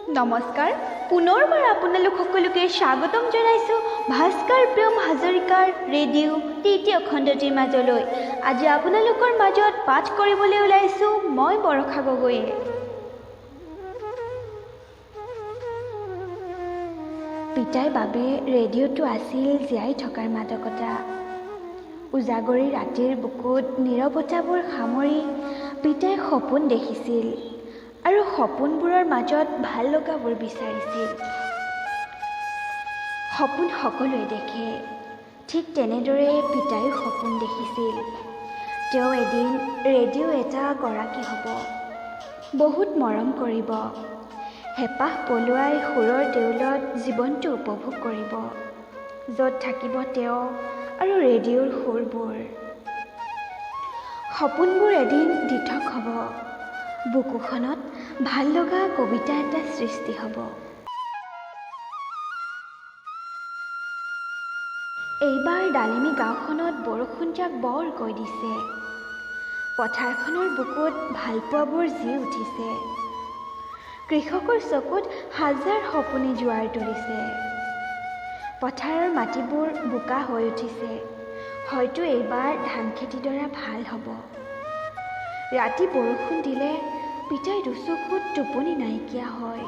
নমস্কাৰ পুনৰবাৰ আপোনালোক সকলোকে স্বাগতম জনাইছোঁ ভাস্কৰ প্ৰিয়ম হাজৰিকাৰ ৰেডিঅ' তৃতীয় খণ্ডটিৰ মাজলৈ। আজি আপোনালোকৰ মাজত পাঠ কৰিবলৈ ওলাইছোঁ মই বৰষা গগৈয়ে। পিতাৰ বাবে ৰেডিঅ'টো আছিল জীয়াই থকাৰ মাদকতা। উজাগৰি ৰাতিৰ বুকুত নীৰৱতাবোৰ সামৰি পিতাই সপোন দেখিছিল আৰু সপোনবোৰৰ মাজত ভাল লগাবোৰ বিচাৰিছিল। সপোন সকলোৱে দেখে, ঠিক তেনেদৰে পিতায়ো সপোন দেখিছিল। তেওঁ এদিন ৰেডিঅ' এটা গৰাকী হ'ব, বহুত মৰম কৰিব, হেঁপাহ পলুৱাই সুৰৰ দেউলত জীৱনটো উপভোগ কৰিব, য'ত থাকিব তেওঁ আৰু ৰেডিঅ'ৰ সুৰবোৰ। সপোনবোৰ এদিন দিঠক হ'ব, বুকুখনত ভাল লগা কবিতা এটা সৃষ্টি হ'ব। এইবাৰ ডালিমী গাঁওখনত বৰষুণজাক বৰকৈ দিছে। পথাৰখনৰ বুকুত ভালপোৱাবোৰ জি উঠিছে। কৃষকৰ চকুত হাজাৰ সপোনে জোৱাৰ তুলিছে। পথাৰৰ মাটিবোৰ বোকা হৈ উঠিছে। হয়তো এইবাৰ ধান খেতিডৰা ভাল হ'ব। ৰাতি বৰষুণ দিলে পিতাই দুচকুত টোপনি নাইকিয়া হয়।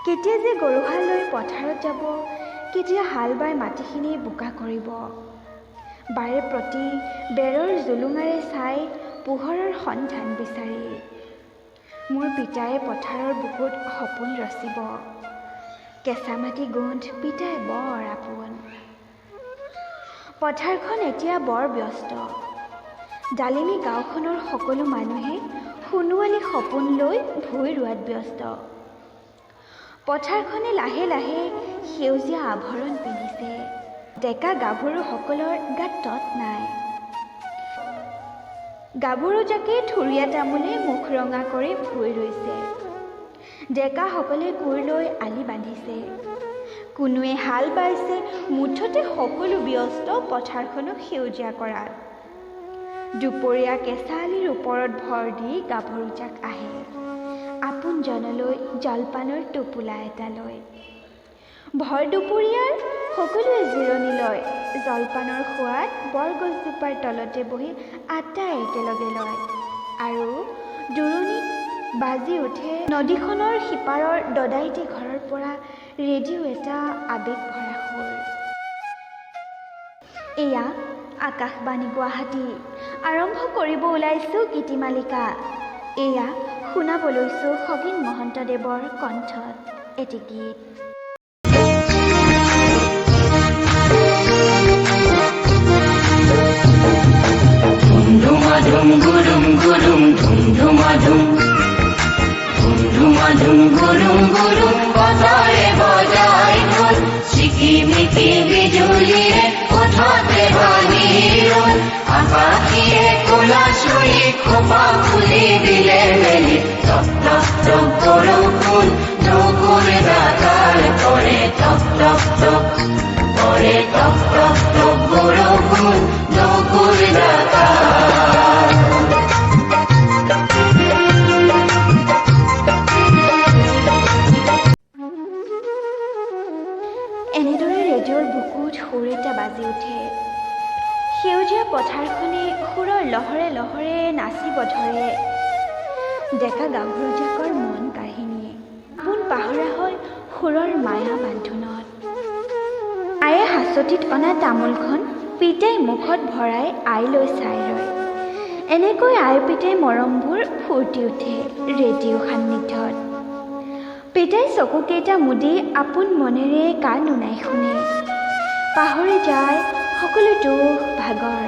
কেতিয়া যে গৰুহাল লৈ পথাৰত যাব, কেতিয়া হাল বাই মাটিখিনি বোকা কৰিব। বাৰে প্ৰতি বেৰৰ জুলুঙাৰে চাই পোহৰৰ সন্ধান বিচাৰি মোৰ পিতায়ে পথাৰৰ বুকুত সপোন ৰচিব। কেঁচা মাটি গোন্ধ পিতাই বৰ আপোন। পথাৰখন এতিয়া বৰ ব্যস্ত। ডালিমী গাঁওখনৰ সকলো মানুহে সোণোৱালী সপোন লৈ ভূঁই ৰোৱাত ব্যস্ত। পথাৰখনে লাহে লাহে সেউজীয়া আভৰণ পিন্ধিছে। ডেকা গাভৰুসকলৰ গাত তত নাই। গাভৰুজাকে থুৰীয়া তামোলে মুখ ৰঙা কৰি ভূঁই ৰুইছে। ডেকাসকলে কোৰ লৈ আলি বান্ধিছে। কোনোৱে হাল বাইছে। মুঠতে সকলো ব্যস্ত পথাৰখনক সেউজীয়া কৰাত। দুপৰীয়া কেঁচা আলিৰ ওপৰত ভৰ দি গাভৰুজাক আহে আপোনজনলৈ জলপানৰ টোপোলা এটা লৈ। ভৰ দুপৰীয়াৰ সকলোৱে জিৰণি লয়। জলপানৰ সোৱাদ বৰগছজোপাৰ তলতে বহি আটাই একেলগে লয় আৰু দূৰণিত বাজি উঠে নদীখনৰ সিপাৰৰ দদাইটি ঘৰৰ পৰা ৰেডিঅ' এটা আৱেগ ভৰা সুৰ। এয়া আকাশবাণী গুৱাহাটী। আৰম্ভ কৰিব ওলাইছোঁ গীতিমালিকা। এয়া শুনাব লৈছোঁ খগেন মহন্তদেৱৰ কণ্ঠত এটি গীত। ধুম গুৰুম গুৰুম ধুম ধুমাধুম ধুম ধুমাধুম গুৰুম গুৰুম বজাৰে বজাই ঢোল চিকিমিকি বিজুলীয়ে কোঠাতে বাণী ৰোল আকাশীয়ে কোলা চুৰি খোপা খুলি দিলে মেলি টপ টপ টপ বৰষুণ নকুৰ দাতাল কৰে টপ টপ টপ কৰে টপ টপ টপ বৰষুণ নকুৰ দাতাল। এনেদৰে ৰেডিঅ'ৰ বুকুত সুৰ এটা বাজি উঠে। সেউজীয়া পথাৰখনে সুৰৰ লহৰে লহৰে নাচিব ধৰে। ডেকা গাভৰুজাকৰ মন কাহিনীয়ে পোন পাহৰা হয় সুৰৰ মায়া বান্ধোনত। আয়ে হাঁচতিত অনা তামোলখন পিতাই মুখত ভৰাই আইলৈ চাই ৰয়। এনেকৈ আই পিতাই মৰমবোৰ ফুৰ্তি উঠে ৰেডিঅ' সান্নিধ্যত। পিতাই চকুকেইটা মুদি আপোন মনেৰে গান উনাই শুনে। পাহৰি যায় সকলো দুখ ভাগৰ।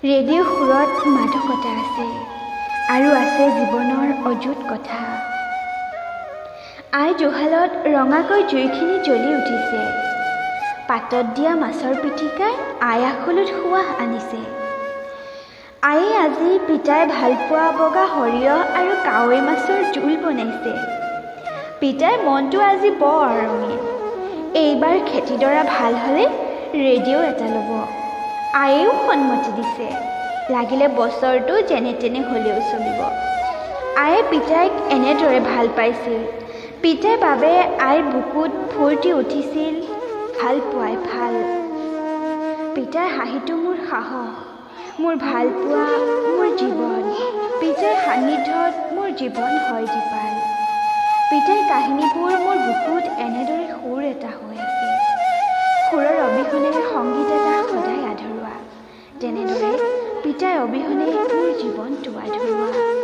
ৰেডিঅ' সুৰত মাদকতা আছে আৰু আছে জীৱনৰ অযুত কথা। আই জুহালত ৰঙাকৈ জুইখিনি জ্বলি উঠিছে। পাতত দিয়া মাছৰ পিটিকাই আই আখলত সোৱাহ আনিছে। আয়ে আজি পিতাই ভালপোৱা বগা সৰিয়হ আৰু কাৱৈ মাছৰ জোল বনাইছে। পিতাৰ মনটো আজি বৰ ৰঙীন। এইবাৰ খেতিডৰা ভাল হ'লে ৰেডিঅ' এটা ল'ব। আয়েও সন্মতি দিছে। লাগিলে বছৰটো যেনে তেনে হ'লেও চলিব। আয়ে পিতাইক এনেদৰে ভাল পাইছিল পিতাৰ বাবে আইৰ বুকুত ফূৰ্তি উঠিছিল ভাল পোৱাই ভাল। পিতাৰ হাঁহিটো মোৰ সাহস, মোৰ ভাল পোৱা, মোৰ জীৱন। পিতাৰ সান্নিধ্যত মোৰ জীৱন হয় জীপাল। পিতাৰ কাহিনীবোৰ মোৰ বুকুত এনেদৰে সুৰ এটা হৈ আছে, সুৰৰ অবিহনে সংগীত এটা সদায় আধৰুৱা। তেনেদৰে পিতাৰ অবিহনে মোৰ জীৱনটো আধৰুৱা।